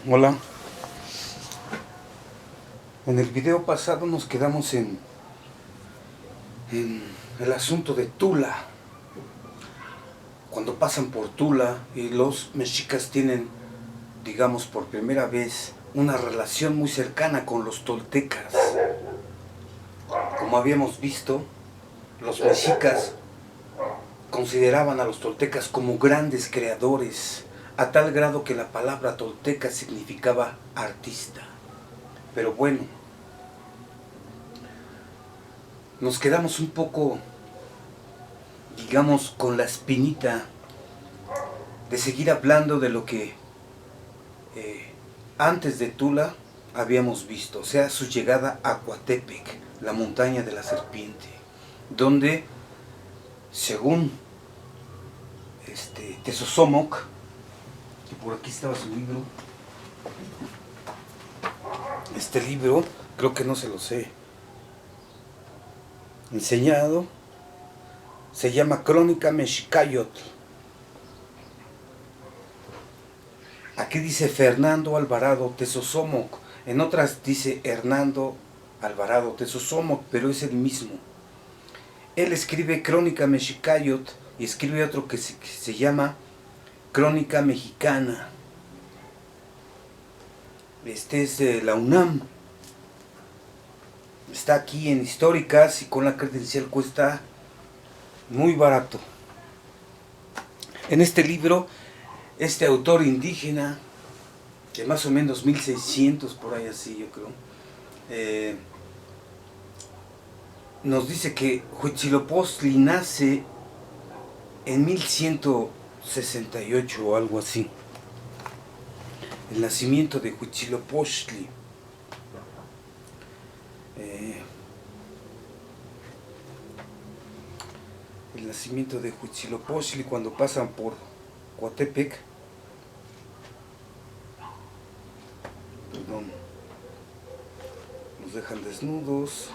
Hola. En el video pasado nos quedamos en el asunto de Tula. Cuando pasan por Tula y los mexicas tienen, digamos, por primera vez una relación muy cercana con los toltecas. Como habíamos visto, los mexicas consideraban a los toltecas como grandes creadores, a tal grado que la palabra tolteca significaba artista. Pero bueno, nos quedamos un poco, digamos, con la espinita de seguir hablando de lo que antes de Tula habíamos visto, o sea, su llegada a Coatepec, la montaña de la serpiente, donde, según Tezosomoc, que por aquí estaba su libro, este libro, creo que no se los he enseñado, se llama Crónica Mexicayotl. Aquí dice Fernando Alvarado Tezosomoc, en otras dice Hernando Alvarado Tezosomoc, pero es el mismo. Él escribe Crónica Mexicayotl y escribe otro que se llama Crónica Mexicana. Este es de la UNAM. Está aquí en Históricas y con la credencial cuesta muy barato. En este libro, este autor indígena, que más o menos 1600, por ahí así yo creo, nos dice que Huitzilopochtli nace en 1168 o algo así. El nacimiento de Huitzilopochtli. El nacimiento de Huitzilopochtli cuando pasan por Coatepec. Perdón. Nos dejan desnudos.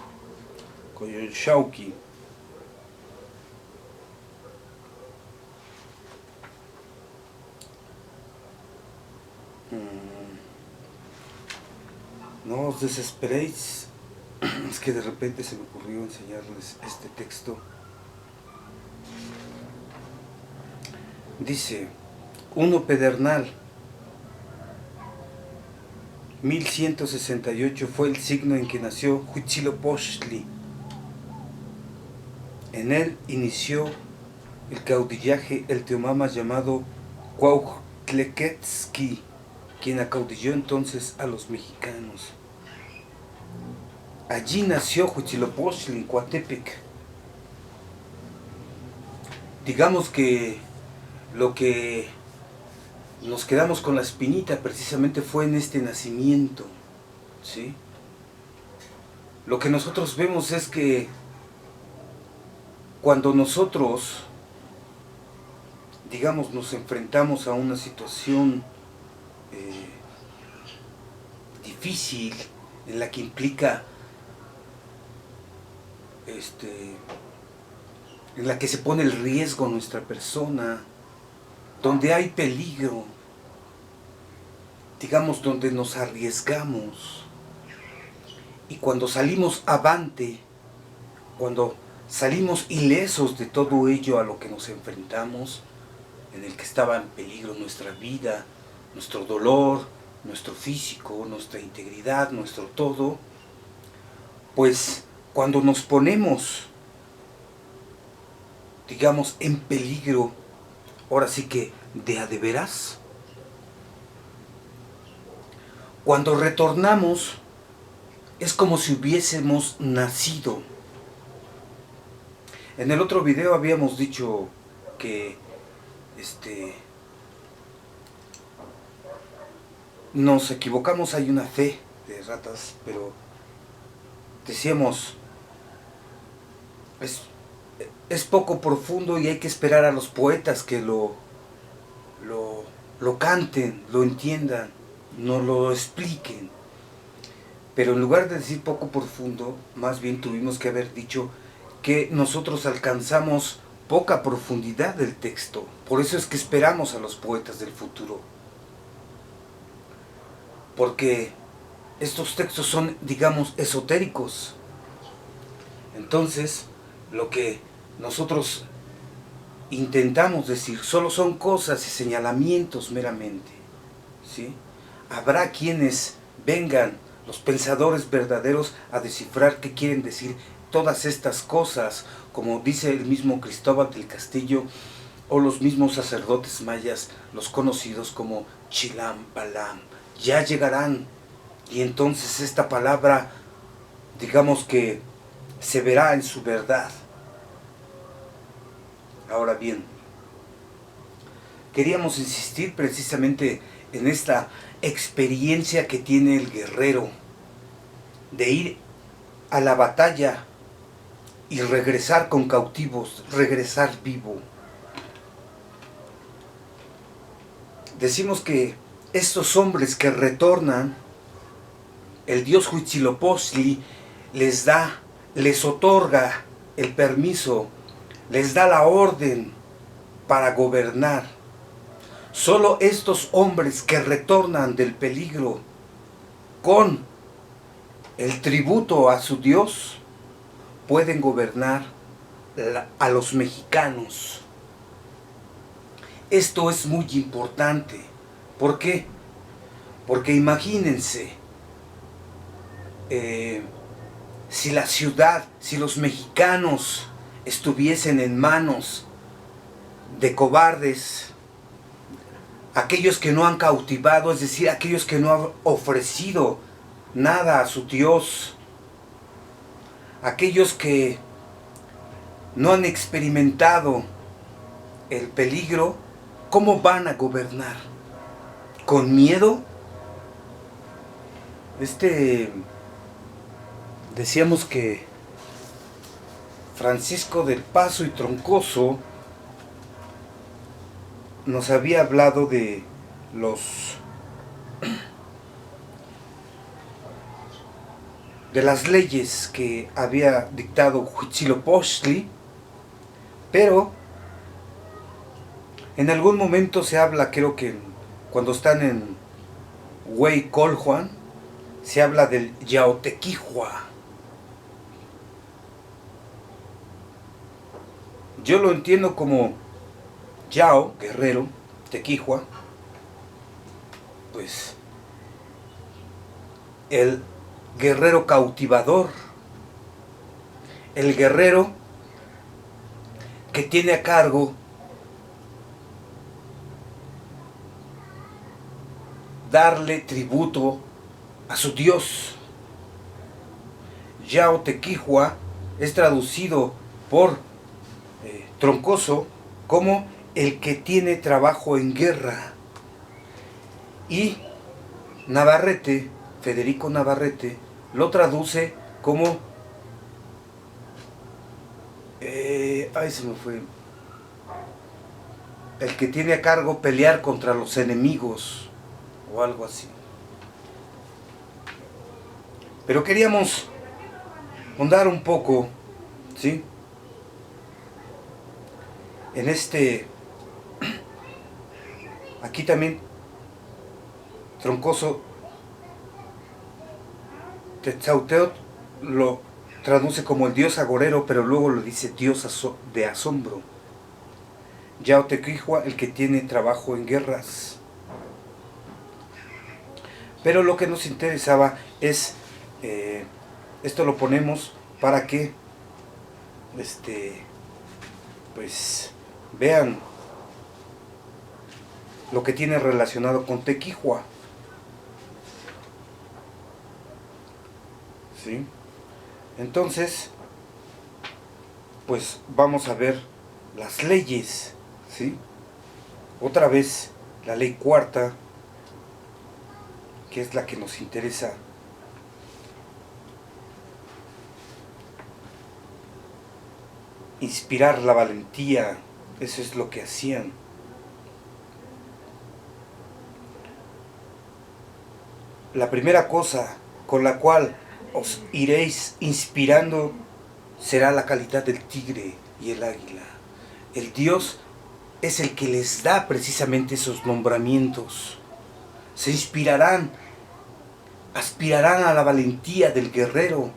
Coyolxauhqui. No os desesperéis. Es que de repente se me ocurrió enseñarles este texto. Dice, 1 Pedernal, 1168 fue el signo en que nació Huitzilopochtli. En él inició el caudillaje el teomama llamado Cuauhtlequetzki, quien acaudilló entonces a los mexicanos. Allí nació Huitzilopochtli, en Coatepec. Digamos que lo que nos quedamos con la espinita precisamente fue en este nacimiento, ¿sí? Lo que nosotros vemos es que cuando nosotros, digamos, nos enfrentamos a una situación difícil, en la que implica, en la que se pone el riesgo nuestra persona, donde hay peligro, digamos, donde nos arriesgamos, y cuando salimos avante, cuando salimos ilesos de todo ello a lo que nos enfrentamos, en el que estaba en peligro nuestra vida, nuestro dolor, nuestro físico, nuestra integridad, nuestro todo, pues cuando nos ponemos, digamos, en peligro, ahora sí que de a de veras, cuando retornamos es como si hubiésemos nacido. En el otro video habíamos dicho que nos equivocamos, hay una fe de ratas, pero decíamos, es poco profundo y hay que esperar a los poetas que lo canten, lo entiendan, nos lo expliquen. Pero en lugar de decir poco profundo, más bien tuvimos que haber dicho que nosotros alcanzamos poca profundidad del texto. Por eso es que esperamos a los poetas del futuro. porque estos textos son, digamos, esotéricos. Entonces, lo que nosotros intentamos decir solo son cosas y señalamientos meramente, ¿sí? Habrá quienes vengan, los pensadores verdaderos, a descifrar qué quieren decir todas estas cosas, como dice el mismo Cristóbal del Castillo, o los mismos sacerdotes mayas, los conocidos como Chilam Balam. Ya llegarán, y entonces esta palabra, digamos que se verá en su verdad. Ahora bien, queríamos insistir precisamente en esta experiencia que tiene el guerrero de ir a la batalla y regresar con cautivos, regresar vivo. Decimos que estos hombres que retornan, el dios Huitzilopochtli les otorga el permiso, les da la orden para gobernar. Solo estos hombres que retornan del peligro con el tributo a su Dios pueden gobernar a los mexicanos. Esto es muy importante. ¿Por qué? Porque imagínense, si la ciudad, si los mexicanos estuviesen en manos de cobardes, aquellos que no han cautivado, es decir, aquellos que no han ofrecido nada a su Dios, aquellos que no han experimentado el peligro, ¿cómo van a gobernar? ¿Con miedo? Decíamos que Francisco del Paso y Troncoso nos había hablado de las leyes que había dictado Huitzilopochtli, pero en algún momento se habla, creo que cuando están en Hueycolhuan, se habla del Yaotequihua. Yo lo entiendo como Yao, guerrero, Tequihua, pues el guerrero cautivador, el guerrero que tiene a cargo darle tributo a su Dios. Yao Tequihua es traducido por Troncoso como el que tiene trabajo en guerra. Y Navarrete, Federico Navarrete, lo traduce como ay, se me fue, el que tiene a cargo pelear contra los enemigos o algo así. Pero queríamos ahondar un poco, ¿sí?, en aquí también Troncoso Tetzauteotl lo traduce como el dios agorero, pero luego lo dice dios de asombro. Yaotequihua, el que tiene trabajo en guerras. Pero lo que nos interesaba es, esto lo ponemos para que pues vean lo que tiene relacionado con Tequihua, ¿sí? Entonces, pues vamos a ver las leyes, ¿sí? Otra vez, la ley cuarta, que es la que nos interesa. Inspirar la valentía, eso es lo que hacían. La primera cosa con la cual os iréis inspirando será la calidad del tigre y el águila. El Dios es el que les da precisamente esos nombramientos. Se inspirarán aspirarán a la valentía del guerrero,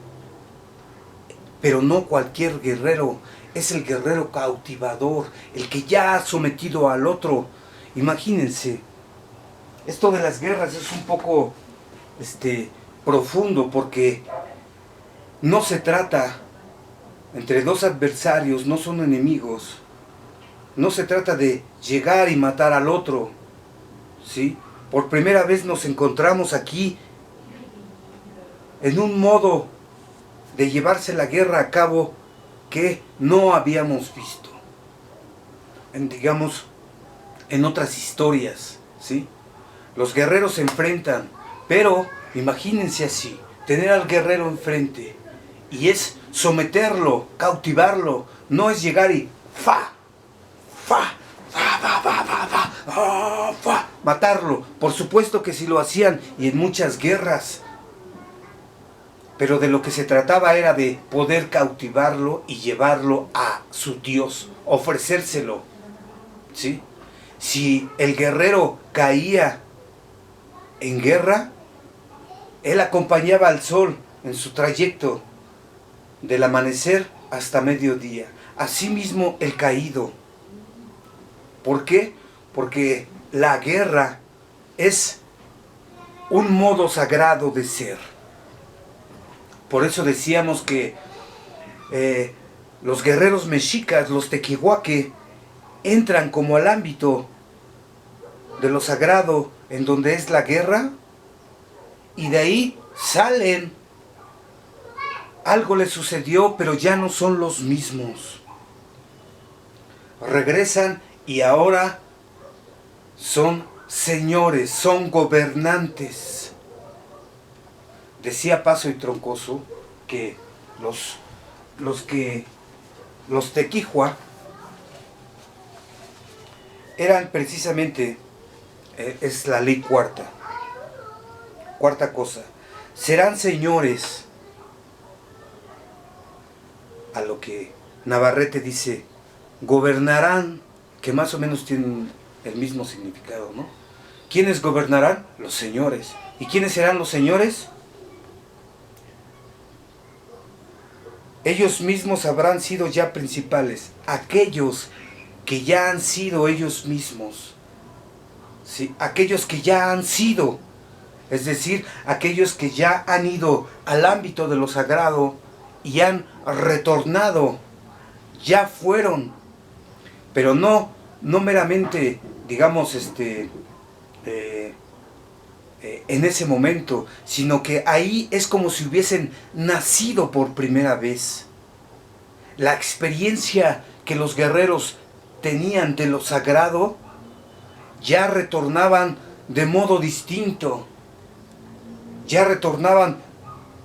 pero no cualquier guerrero, es el guerrero cautivador, el que ya ha sometido al otro. Imagínense, esto de las guerras es un poco profundo, porque no se trata entre dos adversarios, no son enemigos, no se trata de llegar y matar al otro, ¿sí? Por primera vez nos encontramos aquí en un modo de llevarse la guerra a cabo que no habíamos visto, digamos, en otras historias, ¿sí? Los guerreros se enfrentan, pero imagínense así, tener al guerrero enfrente, y es someterlo, cautivarlo, no es llegar y matarlo. Por supuesto que sí lo hacían, y en muchas guerras, pero de lo que se trataba era de poder cautivarlo y llevarlo a su Dios, ofrecérselo, ¿sí? Si el guerrero caía en guerra, él acompañaba al sol en su trayecto del amanecer hasta mediodía. Asimismo el caído. ¿Por qué? Porque la guerra es un modo sagrado de ser. Por eso decíamos que los guerreros mexicas, los tequihuaque, entran como al ámbito de lo sagrado, en donde es la guerra, y de ahí salen. Algo les sucedió, pero ya no son los mismos. Regresan y ahora son señores, son gobernantes. Decía Paso y Troncoso que los tequihua eran precisamente, es la ley cuarta cosa, serán señores, a lo que Navarrete dice, gobernarán, que más o menos tienen el mismo significado, ¿no? ¿Quiénes gobernarán? Los señores. ¿Y quiénes serán los señores? Ellos mismos habrán sido ya principales, aquellos que ya han sido ellos mismos, ¿sí? Aquellos que ya han sido, es decir, aquellos que ya han ido al ámbito de lo sagrado y han retornado, ya fueron, pero no meramente, digamos, en ese momento, sino que ahí es como si hubiesen nacido por primera vez. La experiencia que los guerreros tenían de lo sagrado, ya retornaban de modo distinto, ya retornaban,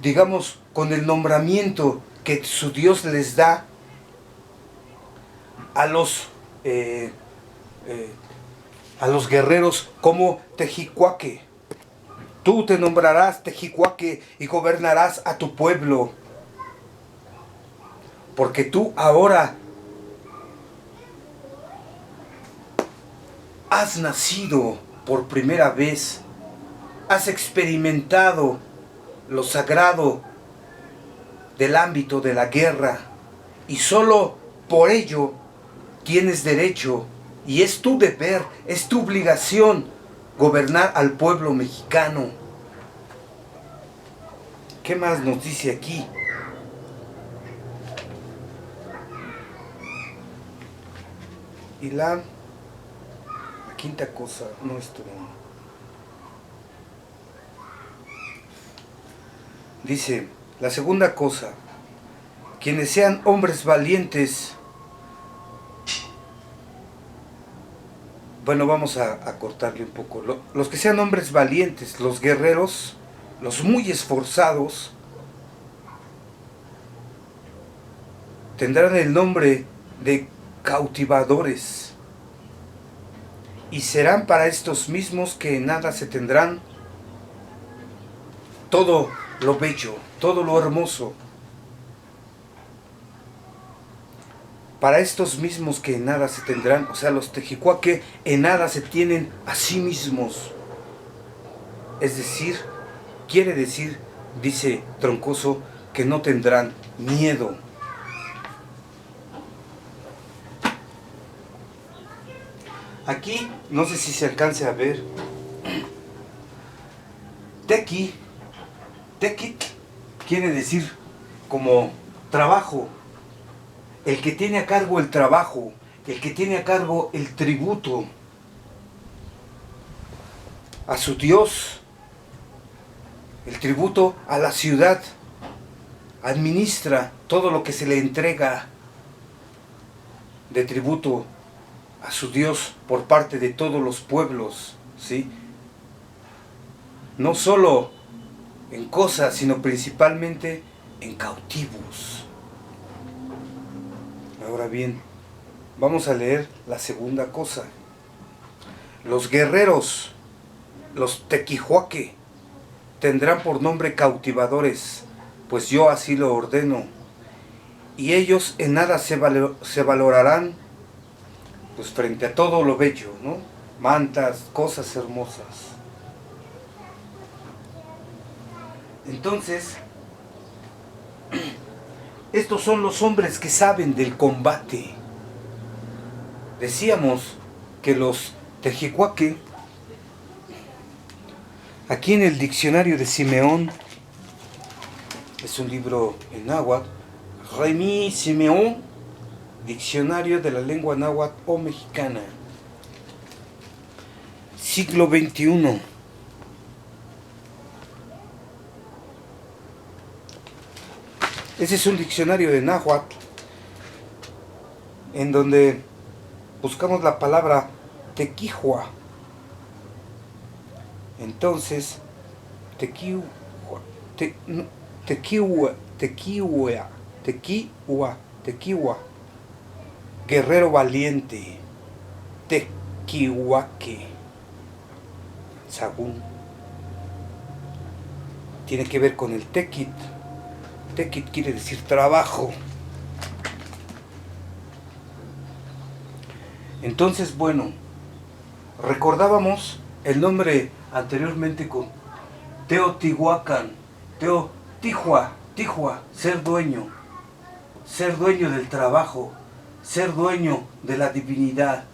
digamos, con el nombramiento que su Dios les da a los guerreros como tejicuaque. Tú te nombrarás tejicuaque y gobernarás a tu pueblo, porque tú ahora has nacido por primera vez, has experimentado lo sagrado del ámbito de la guerra, y solo por ello tienes derecho, y es tu deber, es tu obligación, gobernar al pueblo mexicano. ¿Qué más nos dice aquí? Y la quinta cosa, no esto. Dice, la segunda cosa, quienes sean hombres valientes. Bueno, vamos a cortarle un poco. Los que sean hombres valientes, los guerreros, los muy esforzados, tendrán el nombre de cautivadores, y serán para estos mismos que en nada se tendrán todo lo bello, todo lo hermoso. Para estos mismos que en nada se tendrán, o sea, los tejicuaque en nada se tienen a sí mismos. Es decir, quiere decir, dice Troncoso, que no tendrán miedo. Aquí, no sé si se alcance a ver, Tequi quiere decir como trabajo, el que tiene a cargo el trabajo, el que tiene a cargo el tributo a su Dios, el tributo a la ciudad, administra todo lo que se le entrega de tributo a su Dios por parte de todos los pueblos, ¿sí? No solo en cosas, sino principalmente en cautivos. Ahora bien, vamos a leer la segunda cosa. Los guerreros, los tequihuaque, tendrán por nombre cautivadores, pues yo así lo ordeno, y ellos en nada se valorarán, pues frente a todo lo bello, ¿no? Mantas, cosas hermosas. Entonces, estos son los hombres que saben del combate. Decíamos que los tequihuaque, aquí en el diccionario de Simeón, es un libro en náhuatl, Remy Simeón, diccionario de la lengua náhuatl o mexicana, siglo XXI. Ese es un diccionario de náhuatl en donde buscamos la palabra tequihua. Entonces, tequihua, guerrero valiente, tequihuaque, sagún. Tiene que ver con el tequit. Tequit quiere decir trabajo. Entonces, bueno, recordábamos el nombre anteriormente con Teotihuacán, Tihua, ser dueño del trabajo, ser dueño de la divinidad.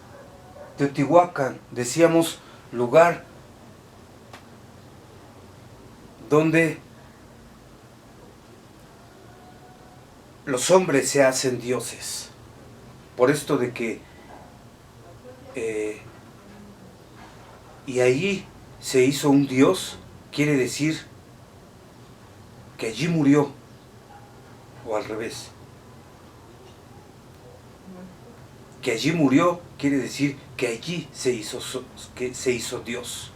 Teotihuacán, decíamos, lugar donde los hombres se hacen dioses. Por esto de que y allí se hizo un dios, quiere decir que allí murió, o al revés. Que allí murió quiere decir que allí se hizo Dios.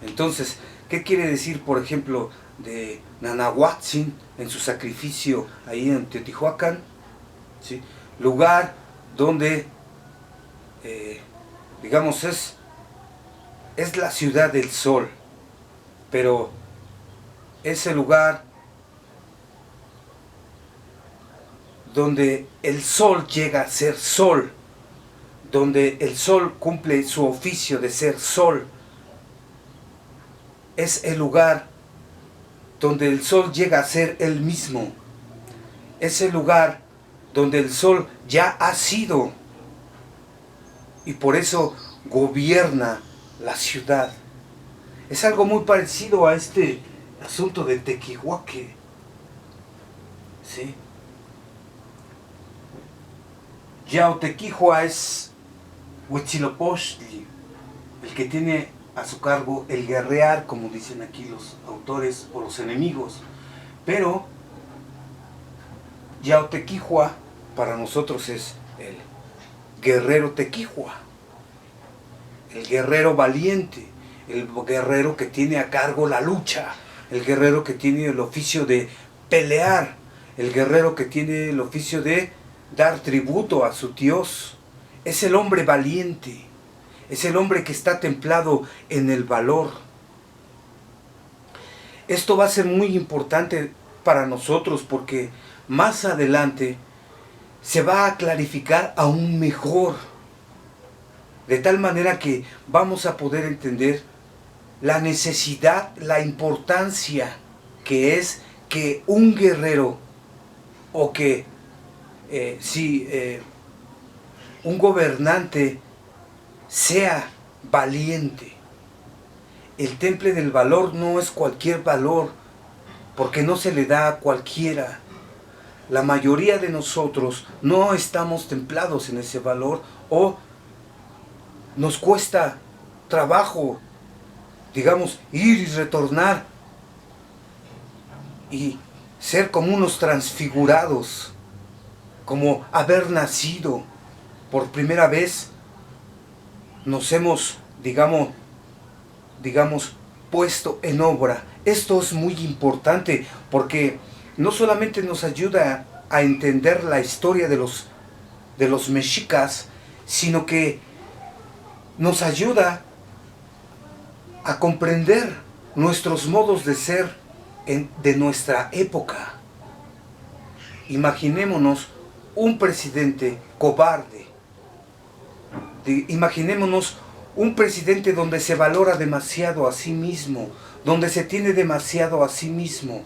Entonces, ¿qué quiere decir, por ejemplo, de Nanahuatzin en su sacrificio ahí en Teotihuacán? ¿Sí? Lugar donde, digamos, es la ciudad del sol, pero ese lugar donde el sol llega a ser sol, donde el sol cumple su oficio de ser sol, es el lugar donde el sol llega a ser él mismo, es el lugar donde el sol ya ha sido y por eso gobierna la ciudad. Es algo muy parecido a este asunto de Tequihuaque, ¿sí? Yaotequihua es Huitzilopochtli, el que tiene a su cargo el guerrear, como dicen aquí los autores o los enemigos. Pero Yaotequihua para nosotros es el guerrero tequihua, el guerrero valiente, el guerrero que tiene a cargo la lucha, el guerrero que tiene el oficio de pelear, el guerrero que tiene el oficio de dar tributo a su Dios. Es el hombre valiente, es el hombre que está templado en el valor. Esto va a ser muy importante para nosotros porque más adelante se va a clarificar aún mejor, de tal manera que vamos a poder entender la necesidad, la importancia que es que un guerrero o que un gobernante sea valiente. El temple del valor no es cualquier valor, porque no se le da a cualquiera. La mayoría de nosotros no estamos templados en ese valor, o nos cuesta trabajo, digamos, ir y retornar y ser como unos transfigurados, como haber nacido por primera vez. Nos hemos, digamos, puesto en obra. Esto es muy importante porque no solamente nos ayuda a entender la historia de los mexicas, sino que nos ayuda a comprender nuestros modos de ser de nuestra época. Imaginémonos un presidente cobarde. Imaginémonos un presidente donde se valora demasiado a sí mismo, donde se tiene demasiado a sí mismo.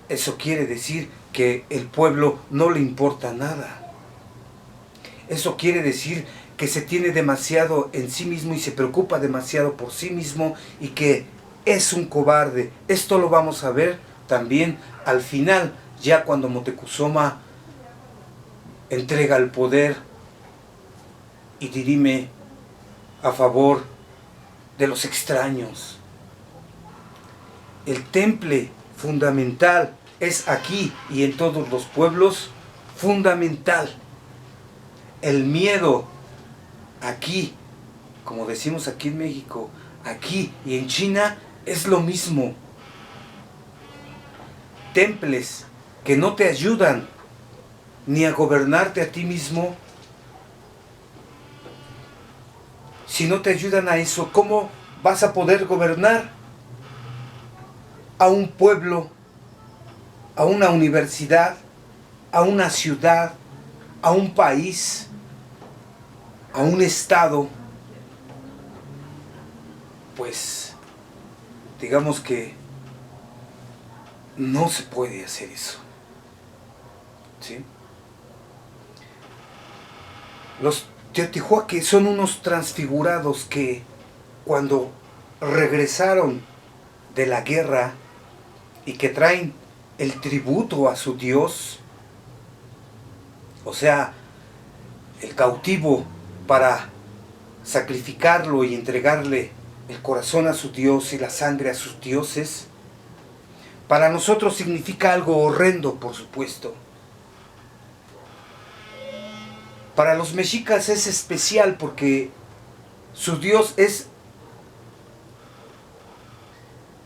Eso quiere decir que el pueblo no le importa nada. Eso quiere decir que se tiene demasiado en sí mismo y se preocupa demasiado por sí mismo y que es un cobarde. Esto lo vamos a ver también al final, ya cuando Moctezuma entrega el poder y dirime a favor de los extraños. El temple fundamental es aquí y en todos los pueblos fundamental. El miedo aquí, como decimos aquí en México, aquí y en China es lo mismo. Temples que no te ayudan ni a gobernarte a ti mismo, si no te ayudan a eso, ¿cómo vas a poder gobernar a un pueblo, a una universidad, a una ciudad, a un país, a un estado? Pues digamos que no se puede hacer eso, ¿sí? Los teotihuaques son unos transfigurados que cuando regresaron de la guerra y que traen el tributo a su Dios, o sea, el cautivo para sacrificarlo y entregarle el corazón a su Dios y la sangre a sus dioses, para nosotros significa algo horrendo, por supuesto. Para los mexicas es especial porque su Dios es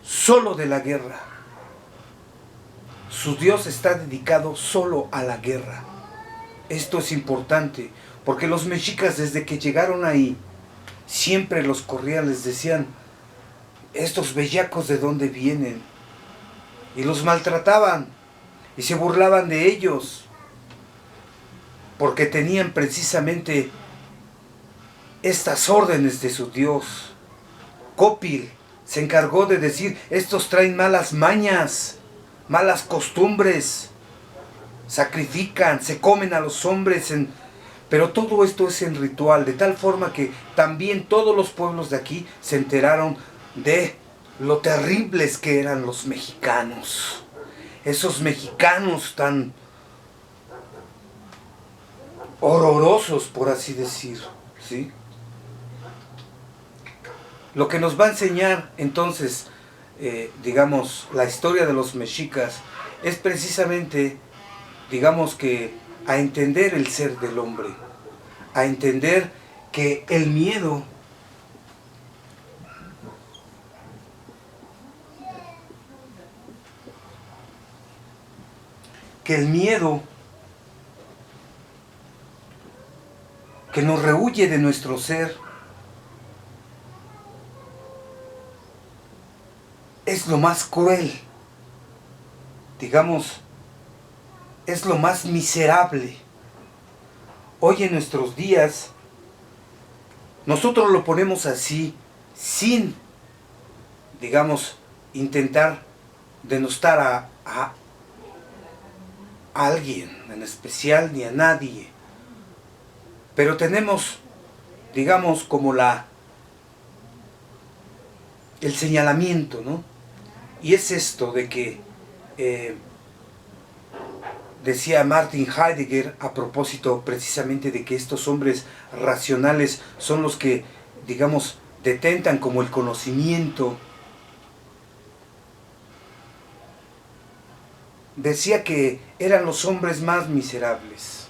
solo de la guerra. Su Dios está dedicado solo a la guerra. Esto es importante porque los mexicas desde que llegaron ahí siempre los corrían, les decían: estos bellacos, ¿de dónde vienen? Y los maltrataban y se burlaban de ellos porque tenían precisamente estas órdenes de su Dios. Copil se encargó de decir: estos traen malas mañas, malas costumbres, sacrifican, se comen a los hombres, pero todo esto es en ritual, de tal forma que también todos los pueblos de aquí se enteraron de lo terribles que eran los mexicanos. Esos mexicanos tan horrorosos, por así decir, ¿sí? Lo que nos va a enseñar entonces, digamos, la historia de los mexicas es precisamente, digamos, que a entender el ser del hombre, a entender que el miedo que nos rehuye de nuestro ser es lo más cruel, digamos, es lo más miserable. Hoy en nuestros días, nosotros lo ponemos así, sin, digamos, intentar denostar a alguien en especial ni a nadie. Pero tenemos, digamos, como el señalamiento, ¿no? Y es esto de que decía Martin Heidegger a propósito precisamente de que estos hombres racionales son los que, digamos, detentan como el conocimiento. Decía que eran los hombres más miserables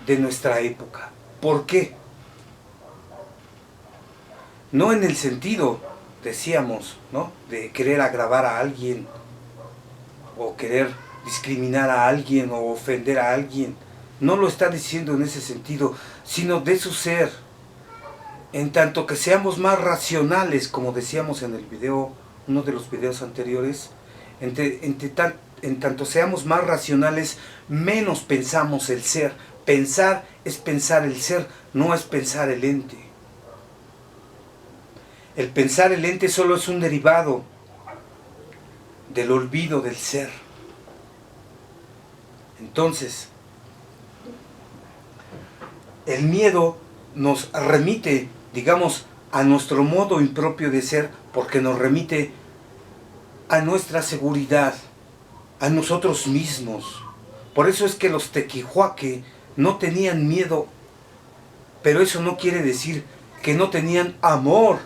de nuestra época. ¿Por qué? No en el sentido, decíamos, ¿no?, de querer agravar a alguien o querer discriminar a alguien o ofender a alguien. No lo está diciendo en ese sentido, sino de su ser. En tanto que seamos más racionales, como decíamos en el video, uno de los videos anteriores, en tanto seamos más racionales, menos pensamos el ser. Pensar es pensar el ser, no es pensar el ente. El pensar el ente solo es un derivado del olvido del ser. Entonces, el miedo nos remite, digamos, a nuestro modo impropio de ser, porque nos remite a nuestra seguridad, a nosotros mismos. Por eso es que los tequihuaque no tenían miedo, pero eso no quiere decir que no tenían amor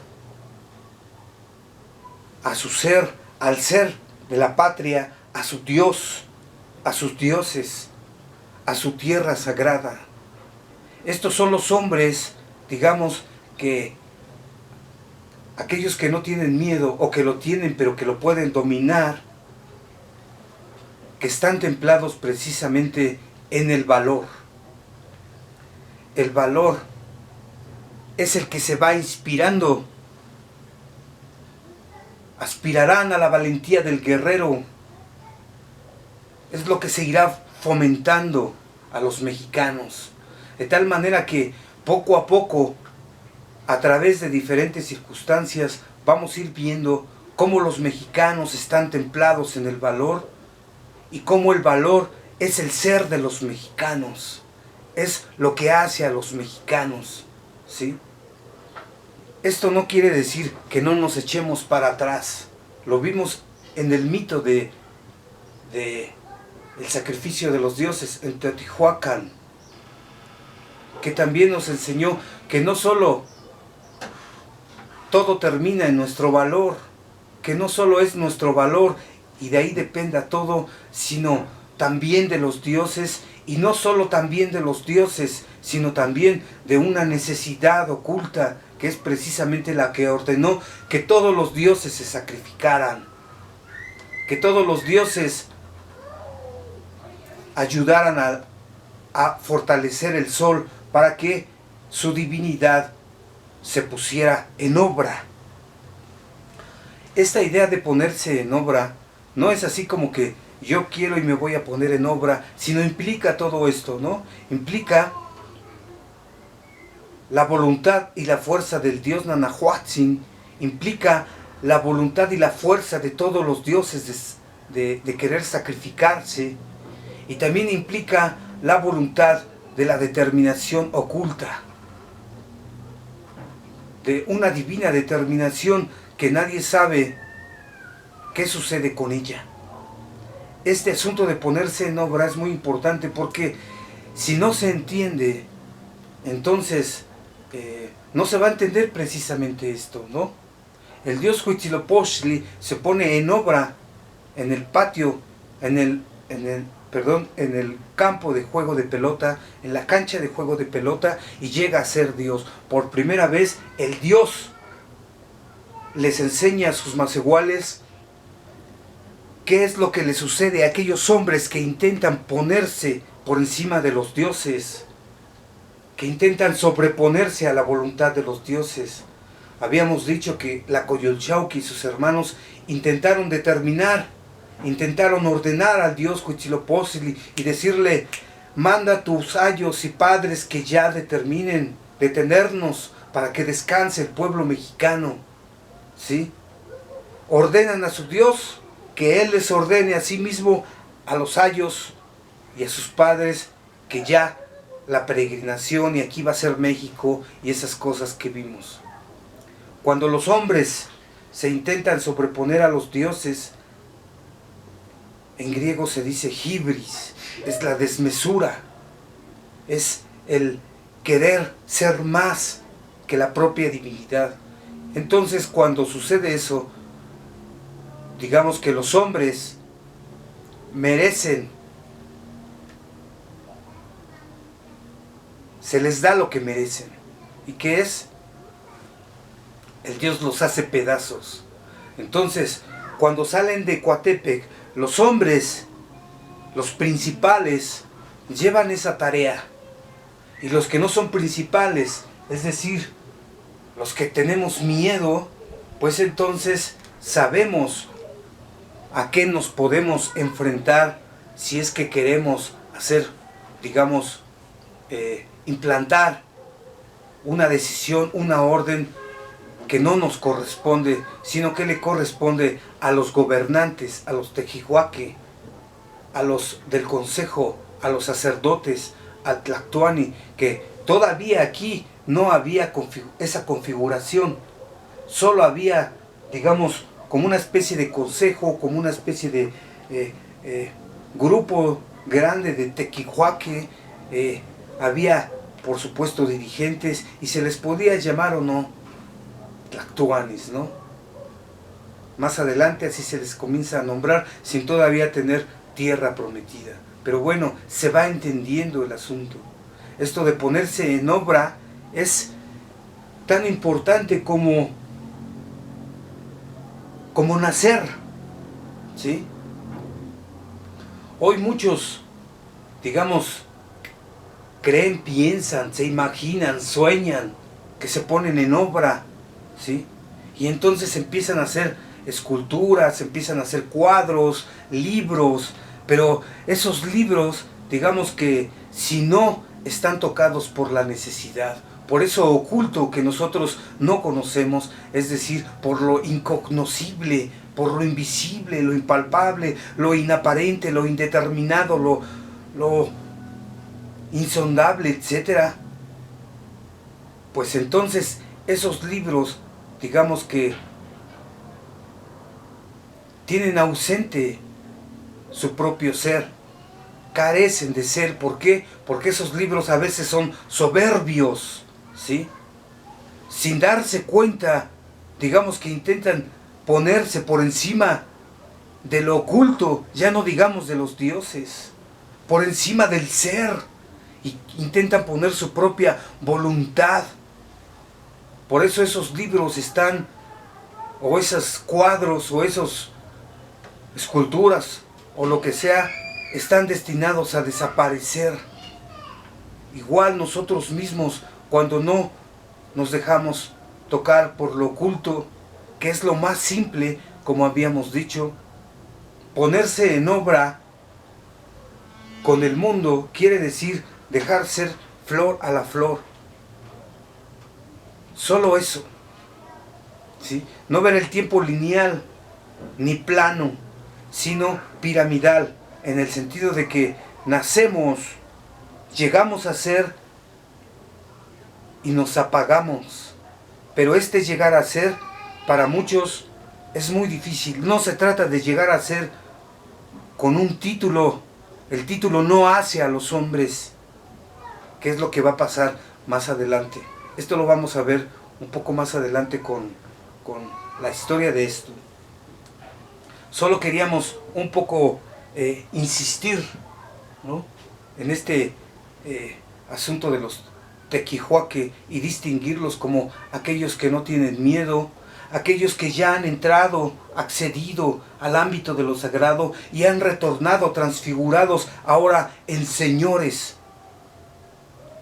a su ser, al ser de la patria, a su Dios, a sus dioses, a su tierra sagrada. Estos son los hombres, digamos, que aquellos que no tienen miedo o que lo tienen pero que lo pueden dominar, que están templados precisamente en el valor. El valor es el que se va inspirando. Aspirarán a la valentía del guerrero. Es lo que se irá fomentando a los mexicanos. De tal manera que poco a poco, a través de diferentes circunstancias, vamos a ir viendo cómo los mexicanos están templados en el valor y cómo el valor es el ser de los mexicanos. Es lo que hace a los mexicanos, ¿sí? Esto no quiere decir que no nos echemos para atrás. Lo vimos en el mito de el sacrificio de los dioses en Teotihuacán, que también nos enseñó que no solo todo termina en nuestro valor, que no solo es nuestro valor y de ahí dependa todo, sino también de los dioses, y no solo también de los dioses, sino también de una necesidad oculta, que es precisamente la que ordenó que todos los dioses se sacrificaran, que todos los dioses ayudaran a fortalecer el sol para que su divinidad se pusiera en obra. Esta idea de ponerse en obra no es así como que yo quiero y me voy a poner en obra, sino implica todo esto, ¿no? Implica la voluntad y la fuerza del dios Nanahuatzin, implica la voluntad y la fuerza de todos los dioses de querer sacrificarse, y también implica la voluntad de la determinación oculta, de una divina determinación que nadie sabe qué sucede con ella. Este asunto de ponerse en obra es muy importante, porque si no se entiende, entonces no se va a entender precisamente esto, ¿no? El dios Huitzilopochtli se pone en obra en el patio, en el campo de juego de pelota, en la cancha de juego de pelota, y llega a ser Dios. Por primera vez el Dios les enseña a sus masiguales qué es lo que le sucede a aquellos hombres que intentan ponerse por encima de los dioses, que intentan sobreponerse a la voluntad de los dioses. Habíamos dicho que la Coyolxauhqui y sus hermanos intentaron ordenar al dios Huitzilopochtli y decirle: manda tus ayos y padres que ya determinen detenernos para que descanse el pueblo mexicano, ¿sí? ordenan a su Dios que Él les ordene a sí mismo a los ayos y a sus padres que ya la peregrinación y aquí va a ser México y esas cosas que vimos. Cuando los hombres se intentan sobreponer a los dioses, en griego se dice hibris, es la desmesura, es el querer ser más que la propia divinidad. Entonces cuando sucede eso, digamos que los hombres merecen, se les da lo que merecen. ¿Y qué es? El Dios los hace pedazos. Entonces, cuando salen de Coatepec, los hombres, los principales, llevan esa tarea. Y los que no son principales, es decir, los que tenemos miedo, pues entonces sabemos a qué nos podemos enfrentar si es que queremos hacer, digamos, implantar una decisión, una orden que no nos corresponde, sino que le corresponde a los gobernantes, a los tejihuaque, a los del consejo, a los sacerdotes, al Tlactuani, que todavía aquí no había esa configuración, solo había, digamos, como una especie de consejo, como una especie de grupo grande de tequihuaque, había por supuesto dirigentes y se les podía llamar o no Tlactuanis, ¿no? Más adelante así se les comienza a nombrar sin todavía tener tierra prometida. Pero bueno, se va entendiendo el asunto. Esto de ponerse en obra es tan importante como nacer, ¿sí? Hoy muchos, digamos, creen, piensan, se imaginan, sueñan que se ponen en obra, ¿sí? Y entonces empiezan a hacer esculturas, empiezan a hacer cuadros, libros, pero esos libros, digamos que si no están tocados por la necesidad, por eso oculto que nosotros no conocemos, es decir, por lo incognoscible, por lo invisible, lo impalpable, lo inaparente, lo indeterminado, lo insondable, etc. Pues entonces esos libros, digamos que tienen ausente su propio ser, carecen de ser. ¿Por qué? Porque esos libros a veces son soberbios, ¿sí? Sin darse cuenta, digamos que intentan ponerse por encima de lo oculto, ya no digamos de los dioses, por encima del ser, y intentan poner su propia voluntad. Por eso esos libros están, o esos cuadros, o esas esculturas, o lo que sea, están destinados a desaparecer. Igual nosotros mismos, cuando no nos dejamos tocar por lo oculto, que es lo más simple, como habíamos dicho, ponerse en obra con el mundo quiere decir dejar ser flor a la flor. Solo eso, ¿sí? No ver el tiempo lineal ni plano, sino piramidal, en el sentido de que nacemos, llegamos a ser y nos apagamos. Pero este llegar a ser, para muchos, es muy difícil. No se trata de llegar a ser con un título. El título no hace a los hombres. ¿Qué es lo que va a pasar más adelante? Esto lo vamos a ver un poco más adelante con la historia de esto. Solo queríamos un poco insistir, ¿no?, en este asunto de los tequihuaque y distinguirlos como aquellos que no tienen miedo, aquellos que ya han entrado, accedido al ámbito de lo sagrado y han retornado transfigurados ahora en señores.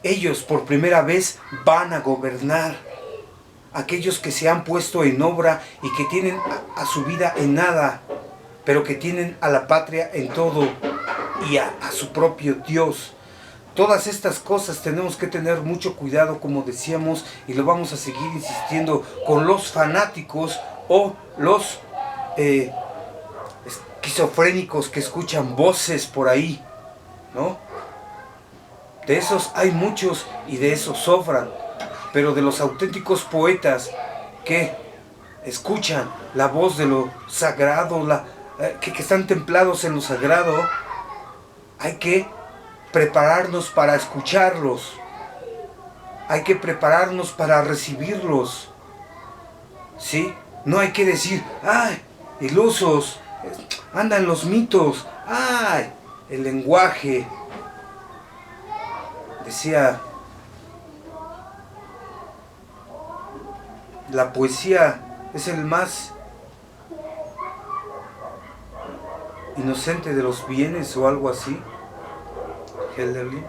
Ellos por primera vez van a gobernar. Aquellos que se han puesto en obra y que tienen a su vida en nada, pero que tienen a la patria en todo y a su propio Dios. Todas estas cosas tenemos que tener mucho cuidado, como decíamos, y lo vamos a seguir insistiendo con los fanáticos o los esquizofrénicos que escuchan voces por ahí, ¿no? De esos hay muchos y de esos sobran, pero de los auténticos poetas que escuchan la voz de lo sagrado, que están templados en lo sagrado, hay que prepararnos para escucharlos, hay que prepararnos para recibirlos, ¿sí? No hay que decir, ¡ay, ilusos! Andan los mitos, ¡ay, el lenguaje! Decía, la poesía es el más inocente de los bienes o algo así. Hölderlin.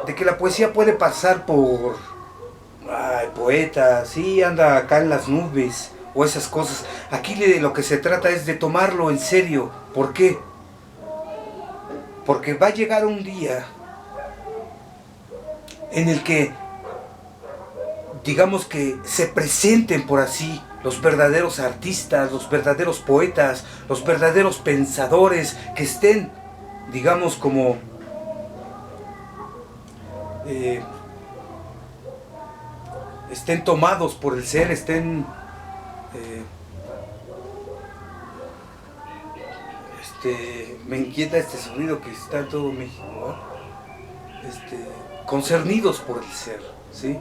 De que la poesía puede pasar por poeta, sí, anda acá en las nubes o esas cosas. Aquí de lo que se trata es de tomarlo en serio. ¿Por qué? Porque va a llegar un día en el que, digamos que se presenten por así los verdaderos artistas, los verdaderos poetas, los verdaderos pensadores que estén, digamos, como estén tomados por el ser, estén me inquieta este sonido que está en todo México, ¿no? Concernidos por el ser, ¿sí?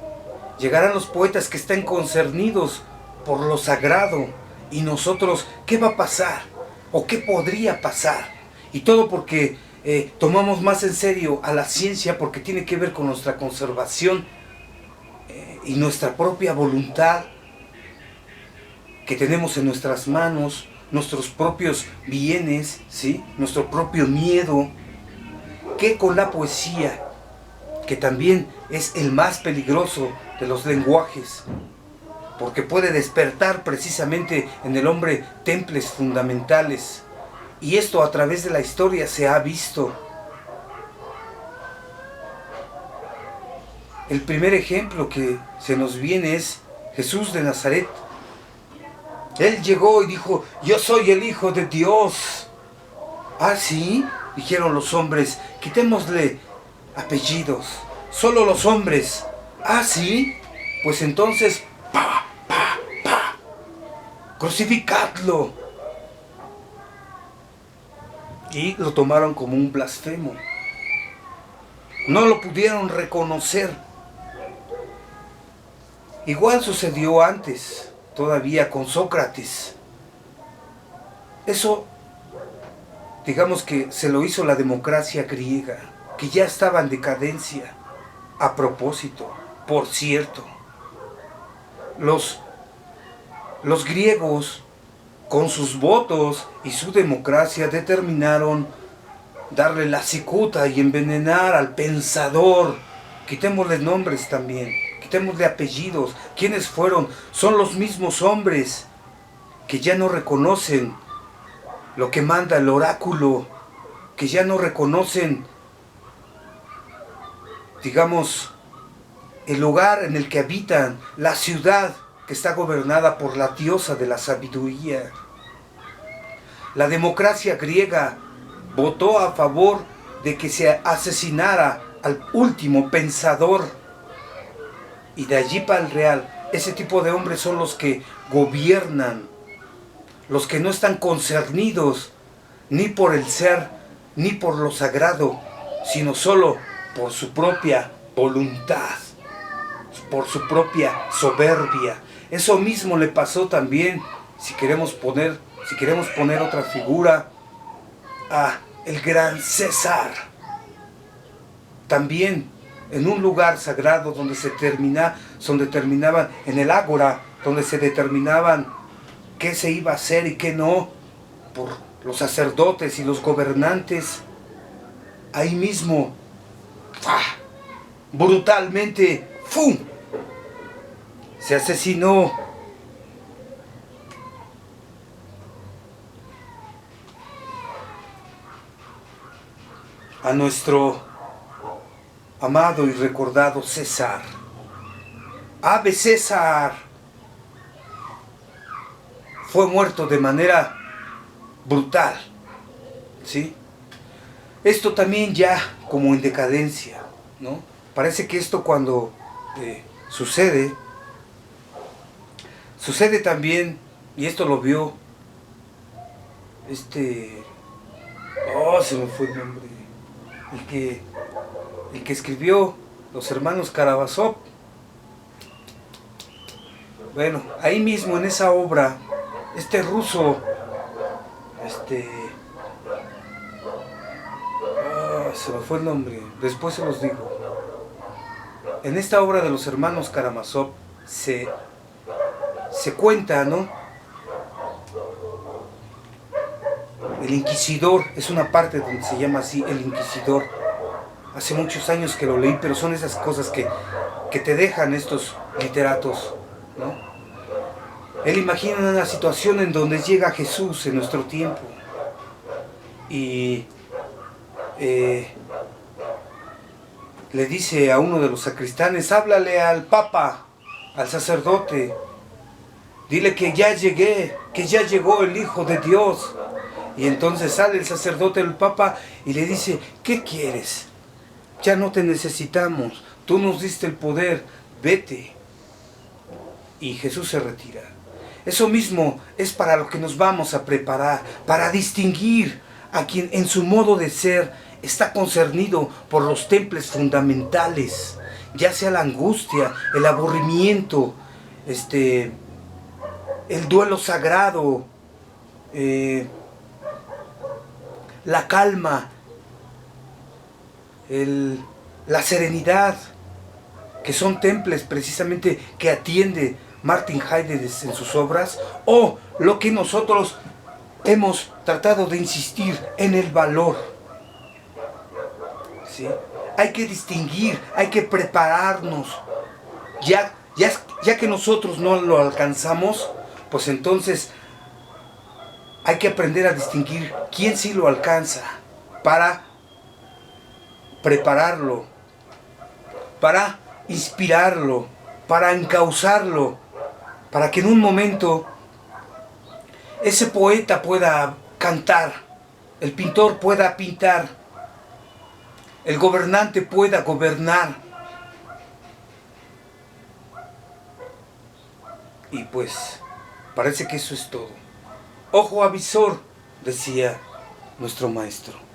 Llegarán los poetas que estén concernidos por lo sagrado, y nosotros, ¿qué va a pasar? ¿O qué podría pasar? Y todo porque tomamos más en serio a la ciencia, porque tiene que ver con nuestra conservación y nuestra propia voluntad que tenemos en nuestras manos, nuestros propios bienes, ¿sí? Nuestro propio miedo, que con la poesía, que también es el más peligroso de los lenguajes, porque puede despertar precisamente en el hombre temples fundamentales, y esto a través de la historia se ha visto. El primer ejemplo que se nos viene es Jesús de Nazaret. Él llegó y dijo, yo soy el Hijo de Dios. ¿Ah, sí? Dijeron los hombres, quitémosle apellidos, solo los hombres. ¿Ah, sí? Pues entonces, crucificadlo. Y lo tomaron como un blasfemo. No lo pudieron reconocer. Igual sucedió antes, todavía con Sócrates. Eso, digamos que se lo hizo la democracia griega, que ya estaba en decadencia. A propósito, por cierto, los griegos, con sus votos y su democracia, determinaron darle la cicuta y envenenar al pensador. Quitémosle nombres también, quitémosle apellidos. ¿Quiénes fueron? Son los mismos hombres que ya no reconocen lo que manda el oráculo, que ya no reconocen, digamos, el lugar en el que habitan, la ciudad que está gobernada por la diosa de la sabiduría. La democracia griega votó a favor de que se asesinara al último pensador. Y de allí para el real, ese tipo de hombres son los que gobiernan, los que no están concernidos ni por el ser, ni por lo sagrado, sino solo por su propia voluntad, por su propia soberbia. Eso mismo le pasó también, si queremos poner otra figura, a el gran César. También en un lugar sagrado donde terminaban, en el ágora, donde se determinaban qué se iba a hacer y qué no, por los sacerdotes y los gobernantes. Ahí mismo, brutalmente, ¡fum!, se asesinó a nuestro amado y recordado César. ¡Ave César! fue muerto de manera brutal, ¿sí? Esto también ya como en decadencia, ¿no? Parece que esto cuando sucede también, y esto lo vio se me fue el nombre, el que escribió los hermanos Karamazov. Bueno, ahí mismo en esa obra, este ruso, se me fue el nombre, después se los digo. En esta obra de los hermanos Karamazov se cuenta, ¿no? El Inquisidor, es una parte donde se llama así, el Inquisidor. Hace muchos años que lo leí, pero son esas cosas que te dejan estos literatos, ¿no? Él imagina una situación en donde llega Jesús en nuestro tiempo y le dice a uno de los sacristanes: háblale al Papa, al sacerdote, dile que ya llegué, que ya llegó el Hijo de Dios. Y entonces sale el sacerdote del Papa y le dice: ¿qué quieres? Ya no te necesitamos, tú nos diste el poder, vete. Y Jesús se retira. Eso mismo es para lo que nos vamos a preparar, para distinguir a quien en su modo de ser está concernido por los templos fundamentales, ya sea la angustia, el aburrimiento, el duelo sagrado, la calma, la serenidad, que son templos precisamente que atiende Martin Heidegger en sus obras, o lo que nosotros hemos tratado de insistir en el valor, ¿sí? Hay que distinguir, hay que prepararnos. Ya que nosotros no lo alcanzamos, pues entonces hay que aprender a distinguir quién sí lo alcanza, para prepararlo, para inspirarlo, para encauzarlo, para que en un momento ese poeta pueda cantar, el pintor pueda pintar, el gobernante pueda gobernar. Y pues parece que eso es todo. Ojo avisor, decía nuestro maestro.